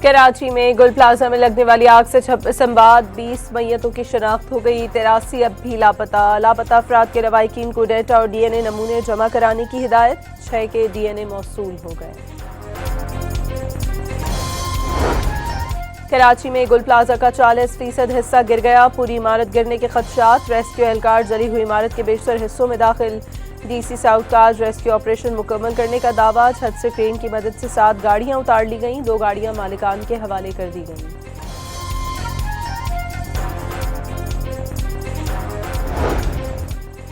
कराची में गुल प्लाजा में लगने वाली आग से 26 अमवात, 20 मैयतों की शनाख्त हो गई। 83 अब भी लापता अफराद के लवाहिकीन को डेटा और डीएनए नमूने जमा कराने की हिदायत। 6 के डीएनए मौसूल हो गए। कराची में गुल प्लाजा का 40% हिस्सा गिर गया। पूरी इमारत गिरने के खदशात। रेस्क्यू एहलकार जली हुई इमारत के बेशतर हिस्सों में दाखिल। डीसी साउथ का आज रेस्क्यू ऑपरेशन मुकम्मल करने का दावा। छत से क्रेन की मदद से 7 गाड़ियां उतार ली गईं। 2 गाड़ियां मालिकान के हवाले कर दी गईं।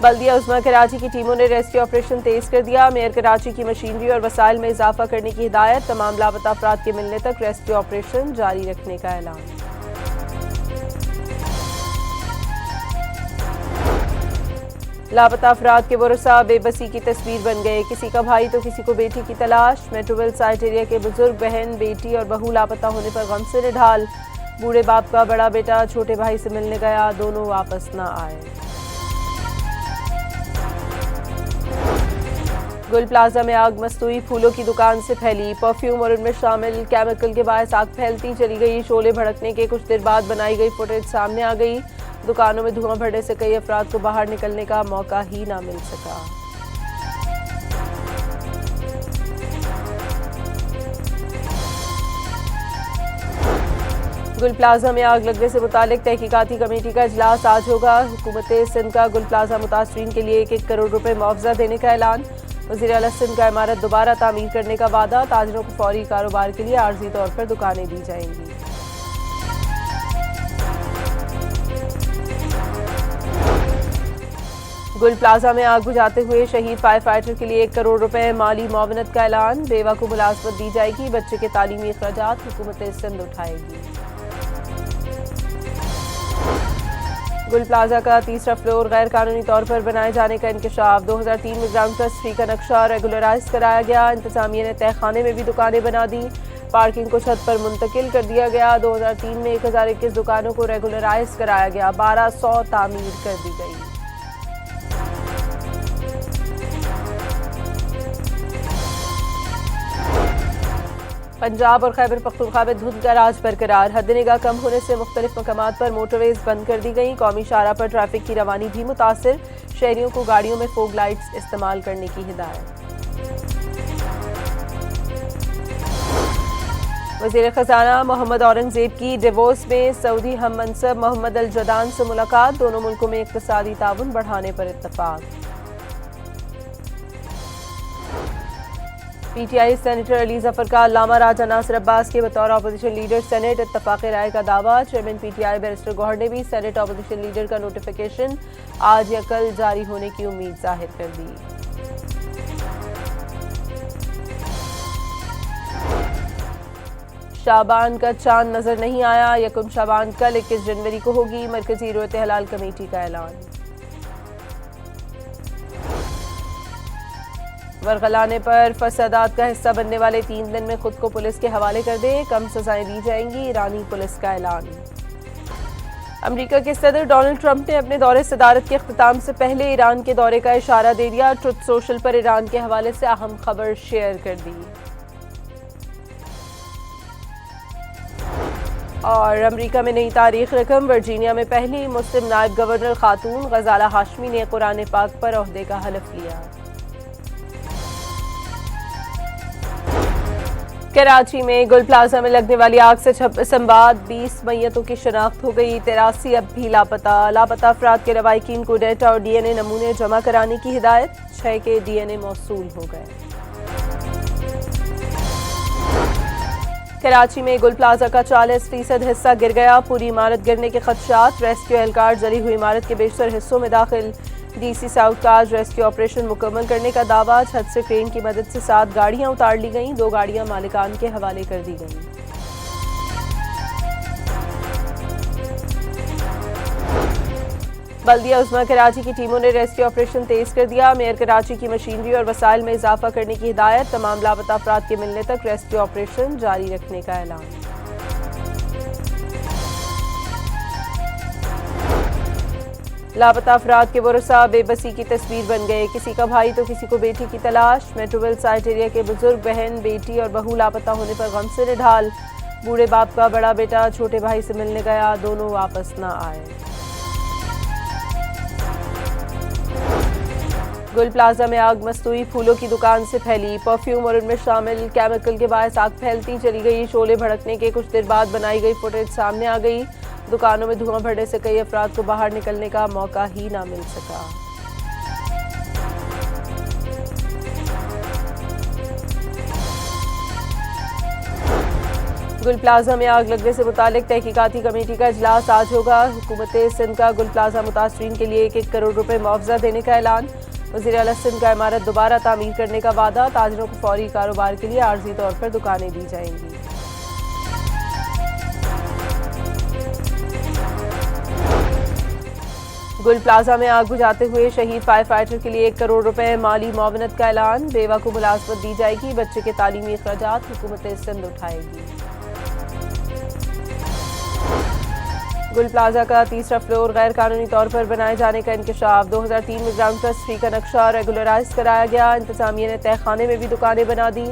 बल्दिया उस्मा कराची की टीमों ने रेस्क्यू ऑपरेशन तेज कर दिया। मेयर कराची की मशीनरी और वसाइल में इजाफा करने की हिदायत। तमाम लापता अफराद के मिलने तक रेस्क्यू ऑपरेशन जारी रखने का ऐलान। लापता अफराद के वरसा बेबसी की तस्वीर बन गए। किसी का भाई तो किसी को बेटी की तलाश। मेट्रोवेल साइट एरिया के बुजुर्ग बहन, बेटी और बहू लापता होने पर गम से निढाल। बूढ़े बाप का बड़ा बेटा छोटे भाई से मिलने गया, दोनों वापस न आए। गुल प्लाजा में आग मस्तूई फूलों की दुकान से फैली। परफ्यूम और उनमें शामिल केमिकल के बायस आग फैलती चली गई। शोले भड़कने के कुछ देर बाद बनाई गई फुटेज सामने आ गई। दुकानों में धुआं भरने से कई अफराद को बाहर निकलने का मौका ही ना मिल सका। गुल प्लाजा में आग लगने से मुतालिक तहकीकाती कमेटी का इजलास आज होगा। हुकूमत सिंध का गुल प्लाजा मुतासरीन के लिए 1-1 करोड़ रुपए मुआवजा देने का ऐलान। वज़ीर आला सिंध का इमारत दोबारा तामीर करने का वादा। ताजरों को फौरी कारोबार के लिए आर्जी तौर पर दुकानें दी जाएंगी। गुल प्लाजा में आग बुझाते हुए शहीद फायर फाइटर के लिए 1 करोड़ रुपए माली मुआवनत का ऐलान। बेवा को मुलाजमत दी जाएगी। बच्चे के तालीमी अखराजात हुकूमत सिंध उठाएगी। गुल प्लाजा का तीसरा फ्लोर गैर कानूनी तौर पर बनाए जाने का इंकशाफ। 2003 में ग्राउंड प्लस 3 का नक्शा रेगुलराइज कराया गया। इंतजामिया ने तहखाने में भी दुकानें बना दी। पार्किंग को छत पर मुंतकिल कर दिया गया। 2003 में 1021 दुकानों को रेगुलराइज कराया गया। 1200 तामीर कर दी गई। पंजाब और खैबर पख्तूनख्वा में धुंध का राज बरकरार। हद निगाह कम होने से मुख्तलिफ मकामात पर मोटरवेज बंद कर दी गई। कौमी शाहराह पर ट्रैफिक की रवानी भी मुतासिर। शहरियों को गाड़ियों में फोग लाइट्स इस्तेमाल करने की हिदायत। वज़ीर ख़ज़ाना मोहम्मद औरंगज़ेब की डिवोर्स में सऊदी हम मनसब मोहम्मद अल जदान से मुलाकात। दोनों मुल्कों में इक़्तिसादी ताउन बढ़ाने पर इत्तफ़ाक़। पीटीआई सेनेटर अली जफर का अल्लामा राजा नासिर अब्बास के बतौर अपोजिशन लीडर सेनेट इत्तफ़ाक़ राय का दावा। चेयरमैन पीटीआई बैरिस्टर गौहर ने भी सेनेट अपोजिशन लीडर का नोटिफिकेशन आज या कल जारी होने की उम्मीद जाहिर कर दी। शाबान का चांद नजर नहीं आया। यकुम शाबान कल 21 जनवरी को होगी। मरकजी रोयत हलाल कमेटी का ऐलान। वरगलाने पर फसादात का हिस्सा बनने वाले 3 दिन में खुद को पुलिस के हवाले कर दे। कम सजाएं दी जाएंगी। ईरानी पुलिस का ऐलान। अमेरिका के सदर डोनाल्ड ट्रंप ने अपने दौरे सदारत के इख्तिताम से पहले ईरान के दौरे का इशारा दे दिया। ट्रुथ सोशल पर ईरान के हवाले से अहम खबर शेयर कर दी। और अमेरिका में नई तारीख रकम। वर्जीनिया में पहली मुस्लिम नायब गवर्नर खातून गजाला हाशमी ने कुरान पाक पर ओहदे का हलफ लिया। कराची में गुल प्लाजा में लगने वाली आग से 26 अमवात, 20 मैयतों की शनाख्त हो गई। 83 अब भी लापता अफराद के लवाहिकीन को डेटा और डीएनए नमूने जमा कराने की हिदायत। 6 के डीएनए मौसूल हो गए। कराची में गुल प्लाजा का 40% हिस्सा गिर गया। पूरी इमारत गिरने के खदशात। रेस्क्यू एहलकार जली हुई इमारत के बेशतर हिस्सों में दाखिल। डीसी साउथ का आज रेस्क्यू ऑपरेशन मुकम्मल करने का दावा। छत से क्रेन की मदद से 7 गाड़ियां उतार ली गईं। 2 गाड़ियां मालिकान के हवाले कर दी गईं। बल्दिया उस्मा कराची की टीमों ने रेस्क्यू ऑपरेशन तेज कर दिया। मेयर कराची की मशीनरी और वसाइल में इजाफा करने की हिदायत। तमाम लापता अफराद के मिलने तक रेस्क्यू ऑपरेशन जारी रखने का ऐलान। लापता अफराद के वरसा बेबसी की तस्वीर बन गए। किसी का भाई तो किसी को बेटी की तलाश। मेट्रोवेल साइट एरिया के बुजुर्ग बहन, बेटी और बहू लापता होने पर गम से निढाल। बूढ़े बाप का बड़ा बेटा छोटे भाई से मिलने गया, दोनों वापस न आए। गुल प्लाजा में आग मस्तूई, फूलों की दुकान से फैली। परफ्यूम और उनमें शामिल केमिकल के बायस आग फैलती चली गई। शोले भड़कने के कुछ देर बाद बनाई गई फुटेज सामने आ गई। दुकानों में धुआं भरने से कई अफराद को बाहर निकलने का मौका ही ना मिल सका। गुल प्लाजा में आग लगने से मुतालिक तहकीकाती कमेटी का इजलास आज होगा। हुकूमत सिंध का गुल प्लाजा मुतासरीन के लिए 1-1 करोड़ रुपए मुआवजा देने का ऐलान। वज़ीर आला सिंध का इमारत दोबारा तामीर करने का वादा। ताजरों को फौरी कारोबार के लिए आर्जी तौर पर दुकानें दी जाएंगी। गुल प्लाजा में आग बुझाते हुए शहीद फायर फाइटर के लिए 1 करोड़ रुपए माली मुआवनत का ऐलान। बेवा को मुलाजमत दी जाएगी। बच्चे के तालीमी अखराजात हुकूमत सिंध उठाएगी। गुल प्लाजा का तीसरा फ्लोर गैर कानूनी तौर पर बनाए जाने का इंकशाफ। 2003 में ग्राउंड ट्रस्ट फी का नक्शा रेगुलराइज कराया गया। इंतजामिया ने तहखाने में भी दुकानें बना दी।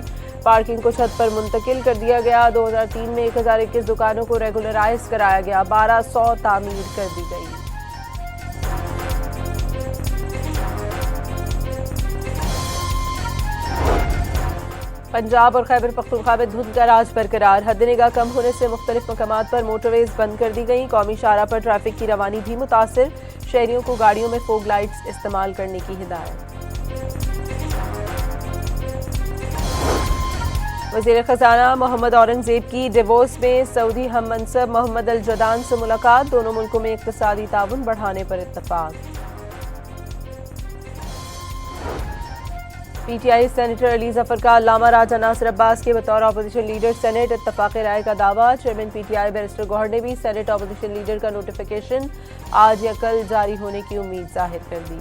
पार्किंग को छत पर मुंतकिल कर दिया गया। 2003 में 1021 दुकानों को रेगुलराइज कराया गया। 1200 तामीर कर दी गई। पंजाब और खैबर पख्तूनख्वा में धुंध का राज बरकरार। हद निगाह कम होने से मुख्तलिफ मकामात पर मोटरवेज बंद कर दी गई। कौमी शाहराह पर ट्रैफिक की रवानी भी मुतासिर। शहरियों को गाड़ियों में फोग लाइट्स इस्तेमाल करने की हिदायत। वज़ीर खजाना मोहम्मद औरंगजेब की डिवोर्स में सऊदी हम मनसब मोहम्मद अल जदान से मुलाकात। दोनों मुल्कों में इक़्तिसादी ताउन बढ़ाने पर इत्तफाक। पीटीआई सेनेटर अली जफर का अल्लामा राजा नासिर अब्बास के बतौर अपोजिशन लीडर सेनेट इत्तफाक़ राय का दावा। चेयरमैन पीटीआई बैरिस्टर गौहर ने भी सेनेट अपोजिशन लीडर का नोटिफिकेशन आज या कल जारी होने की उम्मीद जाहिर कर दी।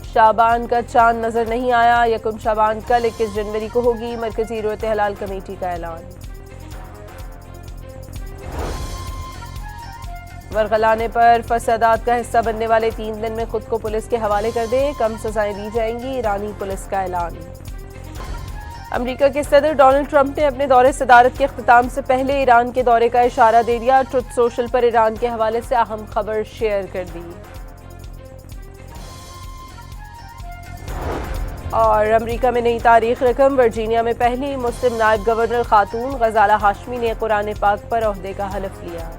शाबान का चांद नजर नहीं आया। यकम शाबान कल 21 जनवरी को होगी। मरकजी रोयत हलाल कमेटी का ऐलान। वरगलाने पर फसादात का हिस्सा बनने वाले 3 दिन में खुद को पुलिस के हवाले कर दें, कम सजाएं दी जाएंगी। ईरानी पुलिस का ऐलान। अमेरिका के सदर डोनाल्ड ट्रंप ने अपने दौरे सदारत के अख्तिताम से पहले ईरान के दौरे का इशारा दे दिया। ट्रुथ सोशल पर ईरान के हवाले से अहम खबर शेयर कर दी। और अमेरिका में नई तारीख रकम। वर्जीनिया में पहली मुस्लिम नायब गवर्नर खातून गजाला हाशमी ने कुरान पाक पर ओहदे का हलफ लिया।